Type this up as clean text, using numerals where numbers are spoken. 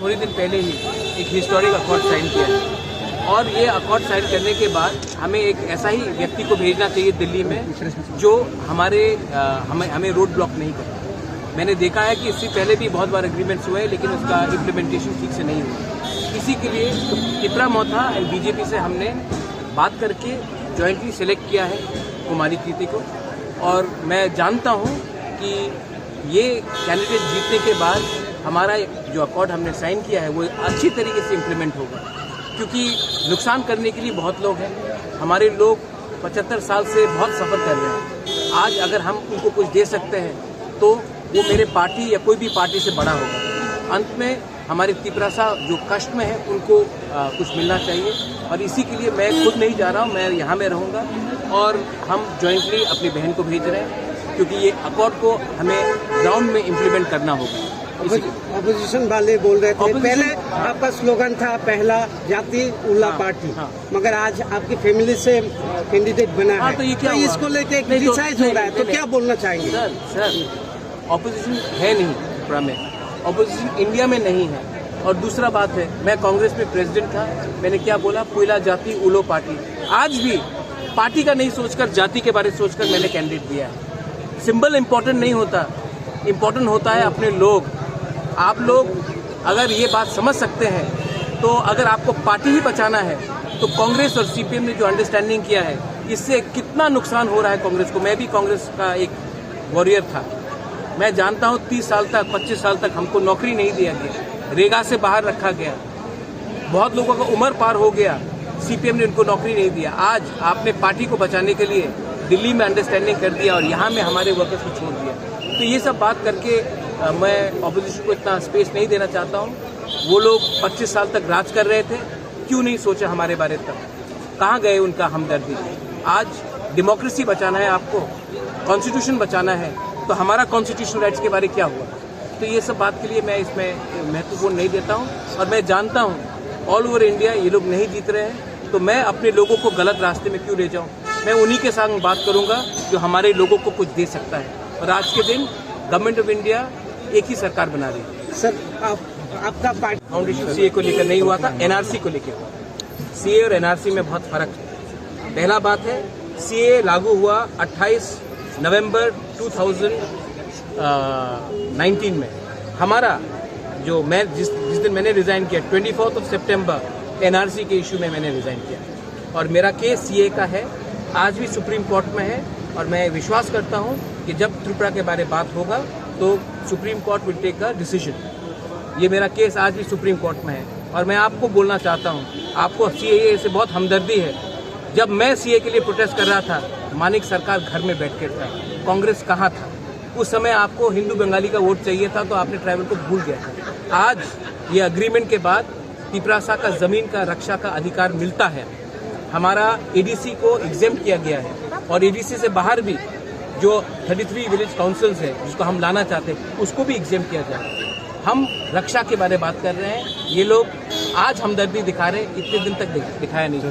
थोड़े दिन पहले ही एक हिस्टोरिक अकॉर्ड साइन किया है और ये अकॉर्ड साइन करने के बाद हमें एक ऐसा ही व्यक्ति को भेजना चाहिए दिल्ली में जो हमें रोड ब्लॉक नहीं करे। मैंने देखा है कि इससे पहले भी बहुत बार एग्रीमेंट्स हुए लेकिन उसका इम्प्लीमेंटेशन ठीक से नहीं हुआ। इसी के लिए पिपरा मोथा एंड बीजेपी से हमने बात करके जॉइंटली सेलेक्ट किया है कुमारी कीर्ति को और मैं जानता हूँ कि ये कैंडिडेट जीतने के बाद हमारा जो अकॉर्ड हमने साइन किया है वो अच्छी तरीके से इम्प्लीमेंट होगा, क्योंकि नुकसान करने के लिए बहुत लोग हैं। हमारे लोग 75 साल से बहुत सफ़र कर रहे हैं। आज अगर हम उनको कुछ दे सकते हैं तो वो मेरे पार्टी या कोई भी पार्टी से बड़ा होगा। अंत में हमारे तिपरासा जो कष्ट में है उनको कुछ मिलना चाहिए और इसी के लिए मैं खुद नहीं जा रहा हूँ, मैं यहाँ में रहूँगा और हम जॉइंटली अपनी बहन को भेज रहे हैं क्योंकि ये अकॉर्ड को हमें ग्राउंड में इम्प्लीमेंट करना होगा। अपोजिशन वाले बोल रहे थे पहले आपका स्लोगन था पहला जाति उल्ला पार्टी, मगर आज आपकी फैमिली से कैंडिडेट बना है तो ये क्या इसको लेके क्रिटिसाइज हो रहा है, तो क्या बोलना चाहेंगे? सर ऑपोजिशन है नहीं त्रिपुरा में, ऑपोजिशन इंडिया में नहीं है। और दूसरा बात है, मैं कांग्रेस में प्रेसिडेंट था, मैंने क्या बोला, पहला जाति उल्लो पार्टी। आज भी पार्टी का नहीं सोचकर जाति के बारे में सोचकर मैंने कैंडिडेट दिया है। सिंबल इम्पोर्टेंट नहीं होता, इम्पोर्टेंट होता है अपने लोग। आप लोग अगर ये बात समझ सकते हैं तो अगर आपको पार्टी ही बचाना है तो कांग्रेस और सीपीएम ने जो अंडरस्टैंडिंग किया है इससे कितना नुकसान हो रहा है कांग्रेस को। मैं भी कांग्रेस का एक वॉरियर था, मैं जानता हूँ 30 साल तक 25 साल तक हमको नौकरी नहीं दिया गया, रेगा से बाहर रखा गया, बहुत लोगों का उम्र पार हो गया, सीपीएम ने उनको नौकरी नहीं दिया। आज आपने पार्टी को बचाने के लिए दिल्ली में अंडरस्टैंडिंग कर दिया और यहाँ में हमारे वर्कर्स को छोड़ दिया। तो ये सब बात करके मैं ऑपोजिशन को इतना स्पेस नहीं देना चाहता हूँ। वो लोग 25 साल तक राज कर रहे थे, क्यों नहीं सोचा हमारे बारे तक, कहाँ गए उनका हमदर्दी? आज डेमोक्रेसी बचाना है आपको, कॉन्स्टिट्यूशन बचाना है, तो हमारा कॉन्स्टिट्यूशनल राइट्स के बारे क्या हुआ? तो ये सब बात के लिए मैं इसमें महत्वपूर्ण नहीं देता हूँ और मैं जानता हूँ ऑल ओवर इंडिया ये लोग नहीं जीत रहे हैं, तो मैं अपने लोगों को गलत रास्ते में क्यों ले जाऊँ? मैं उन्हीं के साथ बात करूँगा जो हमारे लोगों को कुछ दे सकता है। और आज के दिन गवर्नमेंट ऑफ इंडिया एक ही सरकार बना रही है। सर आपका पार्टी फाउंडेशन सीए को लेकर नहीं हुआ था, एनआरसी को लेकर। सीए और एनआरसी में बहुत फर्क है। पहला बात है, सीए लागू हुआ 28 नवंबर 2019 में। हमारा जो मैं जिस दिन मैंने रिजाइन किया 24 सितंबर एनआरसी के इशू में मैंने रिजाइन किया और मेरा केस सीए का है, आज भी सुप्रीम कोर्ट में है और मैं विश्वास करता हूं कि जब त्रिपुरा के बारे में बात होगा तो supreme court will take a decision. ये मेरा केस आज भी सुप्रीम कोर्ट में है और मैं आपको बोलना चाहता हूं, आपको सीए से बहुत हमदर्दी है। जब मैं सीए के लिए प्रोटेस्ट कर रहा था, मानिक सरकार घर में बैठ के था, कांग्रेस कहाँ था? उस समय आपको हिंदू बंगाली का वोट चाहिए था तो आपने ट्राइबल को भूल गया था। आज ये अग्रीमेंट के बाद तिपरासा का जमीन का रक्षा का अधिकार मिलता है। हमारा एडीसी को एग्जेम्प्ट किया गया है और एडीसी से बाहर भी जो 33 विलेज काउंसिल्स है जिसको हम लाना चाहते हैं उसको भी एग्जेम्प्ट किया जाए। हम रक्षा के बारे में बात कर रहे हैं, ये लोग आज हमदर्दी दिखा रहे हैं, इतने दिन तक दिखाया नहीं।